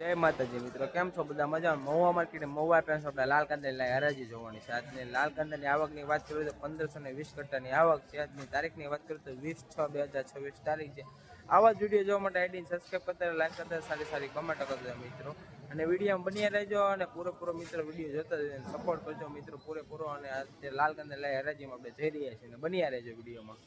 જય માતાજી મિત્રો, કેમ છો બધા? મજા? મહુવા માર્કેટ મહુવા પેન્સ આપણે લાલ કાંદા હરાજી જોવાની છે. આજની લાલ કાંદાની આવકની વાત કરીએ તો 1520 કટ્ટાની આવક છે. આજની તારીખની વાત કરીએ તો 20/6/2026 તારીખ છે. આવા જ વિડીયો જોવા માટે આઈડીને સબસ્ક્રાઈબ કરતા, લાઈક કરતા, સારી કમેન્ટ કરતા મિત્રો. અને વિડીયોમાં બન્યા રહેજો અને પૂરેપૂરો મિત્રો વિડીયો જોતા જઈને સપોર્ટ કરજો મિત્રો પૂરેપૂરો. અને આજે લાલ કાંદા હરાજીમાં આપણે જઈ રહ્યા છીએ, બન્યા રહેજો વિડીયોમાં.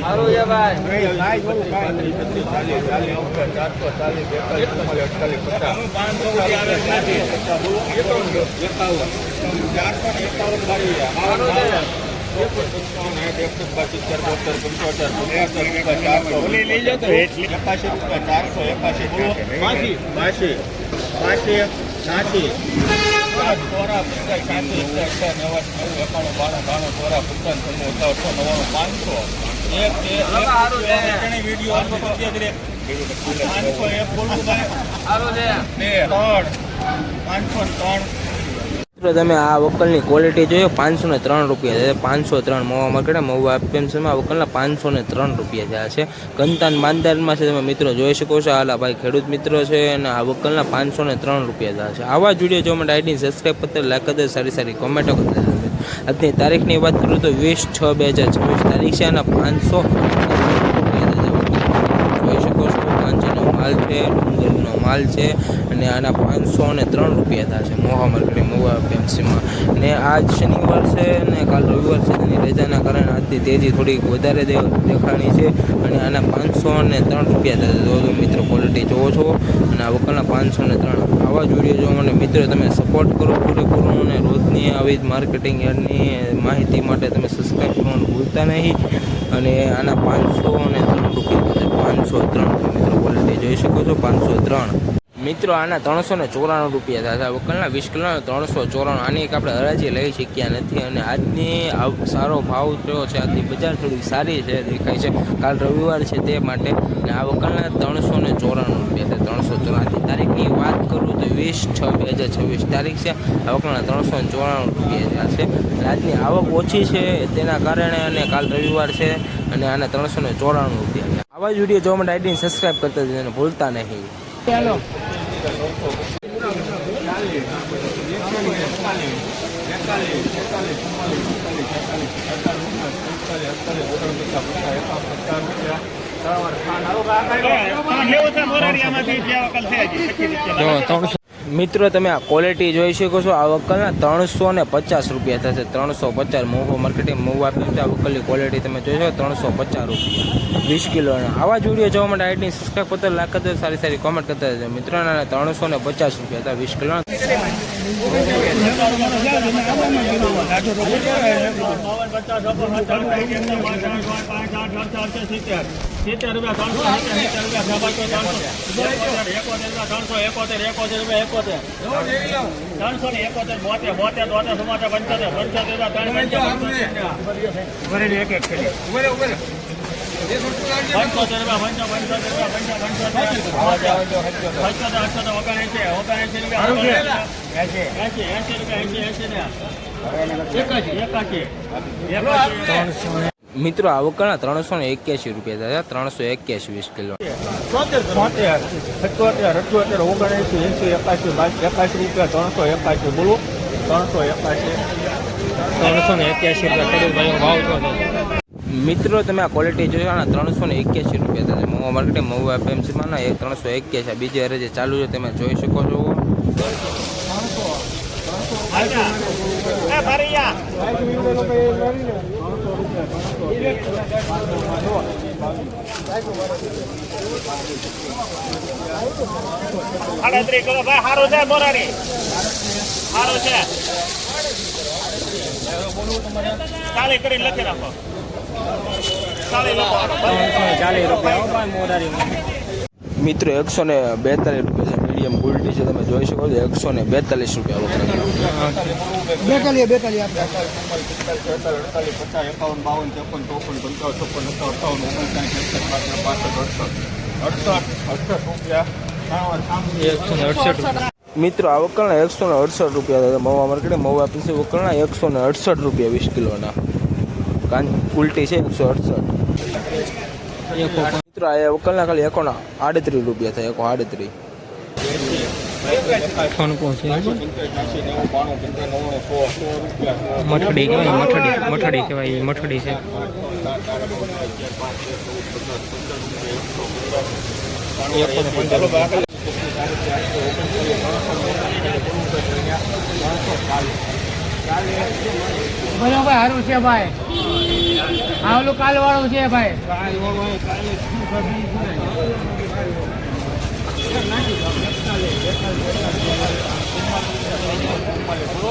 સારું છે ભાઈ. તમે આ વકલની ક્વોલિટી જોયો, 503 રૂપિયા છે. 503 મહુવા માર્કેટ મહુવા એપીએમસીમાં આ વકલના 503 રૂપિયા થયા છે. કંતાન બાંધારમાં છે, તમે મિત્રો જોઈ શકો છો. હાલા ભાઈ ખેડૂત મિત્રો છે અને આ વકલના 503 રૂપિયા થયા છે. આવા જ વિડીયો જોવા માટે આઈડીને સબસ્ક્રાઈબ કરતા, લાઈક કરતા, સારી કમેન્ટો કરતા. આજની તારીખની વાત કરું તો 20/6/2026 તારીખ છે અને 500 જોઈ શકો છો. કાંચીનો માલ છે, ડુંગરનો માલ છે અને આના 503 રૂપિયા થયા છે મહુવા માર્કેટ મહુવા એપીએમસીમાં. ને આજ શનિવાર છે અને કાલ રવિવાર છે, તેની રજાના કારણે આજની તેજી થોડીક વધારે દેખાણી છે અને આના 503 રૂપિયા થયા છે. મિત્રો ક્વોલિટી જોવો છો અને આ વકલના 503. આવા જ વિડીયો જોવા માટે મિત્રો તમે સપોર્ટ કરો પૂરેપૂરો અને રોજની આવી જ માર્કેટિંગ યાર્ડની માહિતી માટે તમે સબસ્ક્રાઈબ કરવાનું ભૂલતા નહીં. અને આના 503 રૂપિયા 503 મિત્રો ક્વોલિટી જોઈ શકો છો. 503 મિત્રો આના 394 રૂપિયા થયા. વકલના 20 કિલોના 394. આની એક આપણે હરાજી લઈ શક્યા નથી અને આજની સારો ભાવ થયો છે. આજની બજાર થોડી સારી છે દેખાય છે. કાલ રવિવાર છે તે માટે. અને આ વકલના 394 રૂપિયા છે. 394 તારીખની વાત કરું તો 20/6/2026 તારીખ છે. આ વકલના 394 રૂપિયા છે. આજની આવક ઓછી છે તેના કારણે અને કાલ રવિવાર છે અને આના 394 રૂપિયા છે. આવા જ વિડીયો જોવા માટે આઈડીને સબસ્ક્રાઈબ કરતા જઈને ભૂલતા નહીં. ચાલો મિત્રો તમે આ ક્વોલિટી જોઈ શકો છો. આ વકલના 350 રૂપિયા થશે. 350 મહુવા માર્કેટિંગ મહુવા આ વકલની ક્વોલિટી તમે જોઈ શકો. 350 રૂપિયા 20 કિલોના. આવા જ વિડીયો જોવા માટે આઈડી સબસ્ક્રાઈબ કરતા, લાઈક કરતા, સારી કમેન્ટ કરતા હતા મિત્રોના. 350 રૂપિયા હતા 20 કિલોના. મિત્રો આ વકલના 381 રૂપિયા થયા. 381 20 કિલો. 381 બોલો. 381 રૂપિયા ભાવ. મિત્રો તમે આ ક્વોલિટી જોયો. આના 381 રૂપિયા થયા. મહુવા માર્કેટ મહુવા એપીએમસીમાં ના 381. બીજી હરાજી ચાલુ છે, તમે જોઈ શકો છો. ચાલે કરીને લખી રાખો. મિત્રો 142 રૂપિયા છે. મીડિયમ ક્વોલિટી છે, તમે જોઈ શકો છો. 142 રૂપિયા. 168 મિત્રો આ વકલના 168 રૂપિયા થાય મહુવા માર્કેટે મહુવા પીસી વકલના 168 રૂપિયા 20 કિલોના કાન ઉલટી છે 168 મિત્રો આ વકલના ખાલી 38 રૂપિયા થાય 38 મઠડી કહેવાય મઠડી છે બોલો ભાઈ સારું છે ભાઈ આ ઓલું કાલ વાળું છે ભાઈ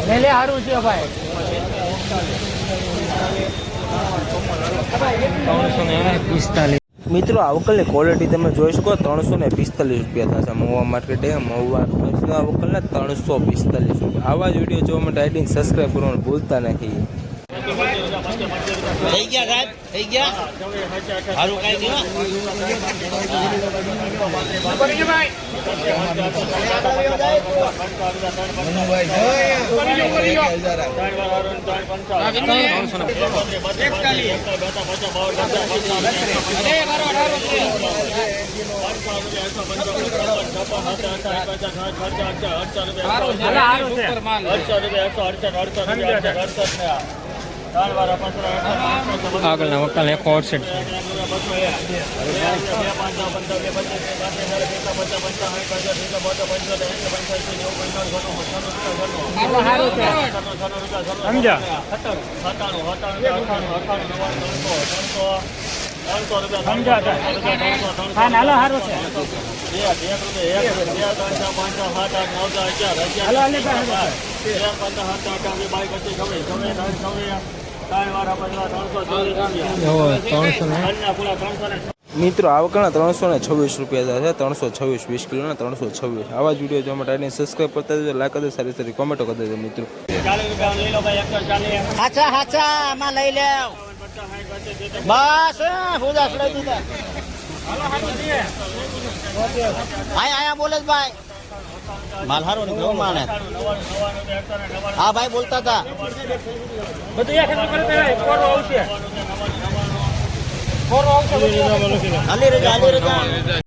ભલે સારું છે ભાઈ 345 મિત્રો આ વકલની ક્વોલિટી તમે જોઈ શકો 345 રૂપિયા થશે મહુવા માર્કેટે મહુવા આ વકલના 345 રૂપિયા આવા જ વિડીયો જોવા માટે આઈડીને સબસ્ક્રાઈબ કરવાનું ભૂલતા નથી થઈ ગયા સાહેબ થઈ ગયા સારું કઈ ગયું આગળના વકલ 168 છે મિત્રો આ વકલના 326 રૂપિયા છે 326 20 કિલોના 326 આવા જ વિડીયો જોવા માટે આને સબસ્ક્રાઈબ કરતા દેજો લાઈક કરજો સારી સારી કોમેન્ટો કરી દેજો મિત્રો હાચા હાચા આમાં લઈ લે બસ હું દસ લઈ દીધા આયા બોલે ભાઈ માલ હારો નીકળ્યો માને હા ભાઈ બોલતા હતા બધું એક કોરો આવશે હાલી રજા